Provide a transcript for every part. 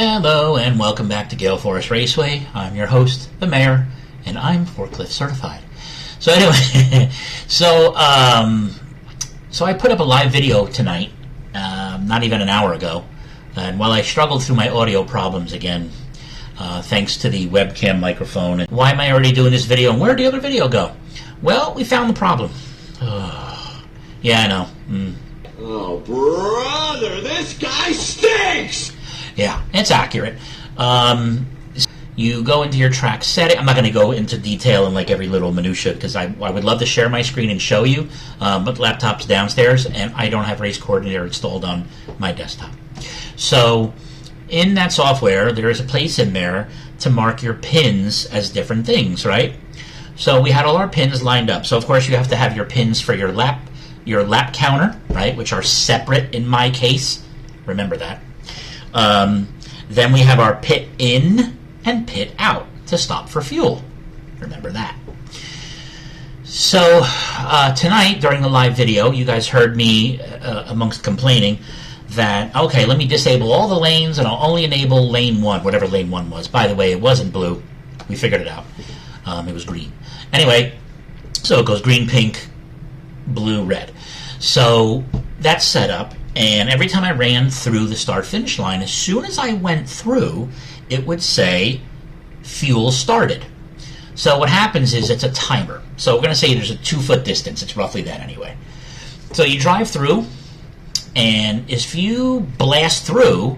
Hello and welcome back to Gale Raceway. I'm your host, the mayor, and I'm forklift certified. So anyway, so I put up a live video tonight, not even an hour ago, and while I struggled through my audio problems again, thanks to the webcam microphone, and why am I already doing this video, and where did the other video go? Well, we found the problem. Yeah, I know. Oh, brother, this guy stinks! Yeah, it's accurate. You go into your track setting. I'm not going to go into detail in like every little minutia because I would love to share my screen and show you, but the laptop's downstairs and I don't have Race Coordinator installed on my desktop. So in that software, there is a place in there to mark your pins as different things, right? So we had all our pins lined up. So of course you have to have your pins for your lap counter, right, which are separate in my case. Remember that. Then we have our pit in and pit out to stop for fuel. Remember that. So tonight during the live video, you guys heard me amongst complaining that, okay, let me disable all the lanes and I'll only enable lane 1, whatever lane 1 was. By the way, it wasn't blue. We figured it out. It was green. Anyway, so it goes green, pink, blue, red. So that's set up. And every time I ran through the start-finish line, as soon as I went through, it would say fuel started. So what happens is it's a timer. So we're going to say there's a 2-foot distance. It's roughly that anyway. So you drive through, and if you blast through,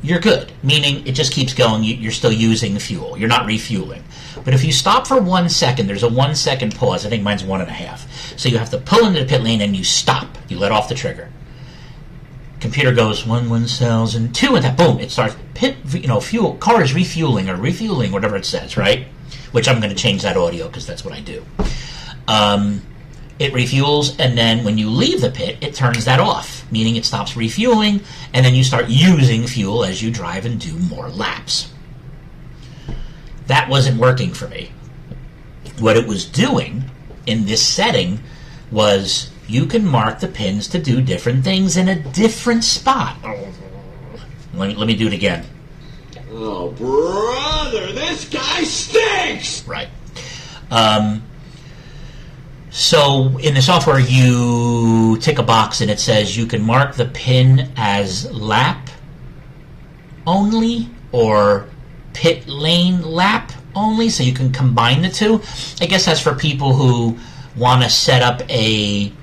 you're good. Meaning it just keeps going. You're still using fuel. You're not refueling. But if you stop for 1 second, there's a 1 second pause. I think mine's 1.5. So you have to pull into the pit lane and you stop. You let off the trigger. Computer goes 1 cells and 2 and that boom, it starts fuel, car is refueling, whatever it says, right? Which I'm going to change that audio because that's what I do. It refuels, and then when you leave the pit, it turns that off, meaning it stops refueling, and then you start using fuel as you drive and do more laps. That wasn't working for me. What it was doing in this setting was you can mark the pins to do different things in a different spot. Let me do it again. Oh, brother, this guy stinks! Right. So in the software, you tick a box and it says you can mark the pin as lap only or pit lane lap only, so you can combine the two. I guess that's for people who want to set up a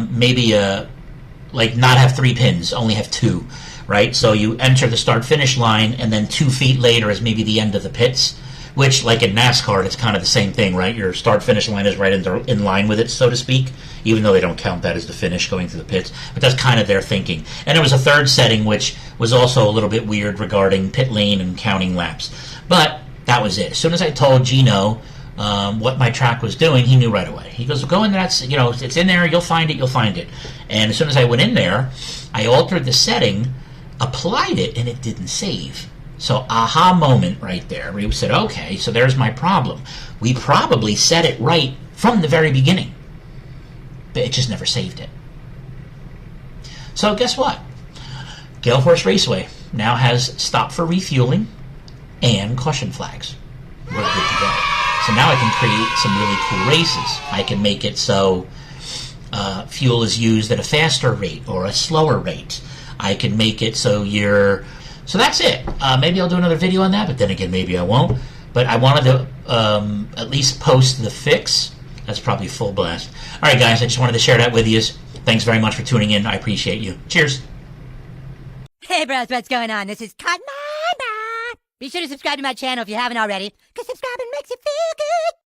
maybe not have 3 pins, only have 2, right? So you enter the start-finish line, and then 2 feet later is maybe the end of the pits, which, like in NASCAR, it's kind of the same thing, right? Your start-finish line is right in line with it, so to speak, even though they don't count that as the finish going through the pits. But that's kind of their thinking. And there was a third setting, which was also a little bit weird regarding pit lane and counting laps. But that was it. As soon as I told Gino what my track was doing, he knew right away. He goes, go in there, it's in there, you'll find it. And as soon as I went in there, I altered the setting, applied it, and it didn't save. So aha moment right there. We said, okay, so there's my problem. We probably set it right from the very beginning, but it just never saved it. So guess what? Gale Force Raceway now has stop for refueling and caution flags. We're good to go. So now I can create some really cool races. I can make it so fuel is used at a faster rate or a slower rate. I can make it so So that's it. Maybe I'll do another video on that, but then again, maybe I won't. But I wanted to at least post the fix. That's probably full blast. All right, guys, I just wanted to share that with you. Thanks very much for tuning in. I appreciate you. Cheers. Hey, bros, what's going on? This is Cotton. Be sure to subscribe to my channel if you haven't already, because subscribing makes you feel good.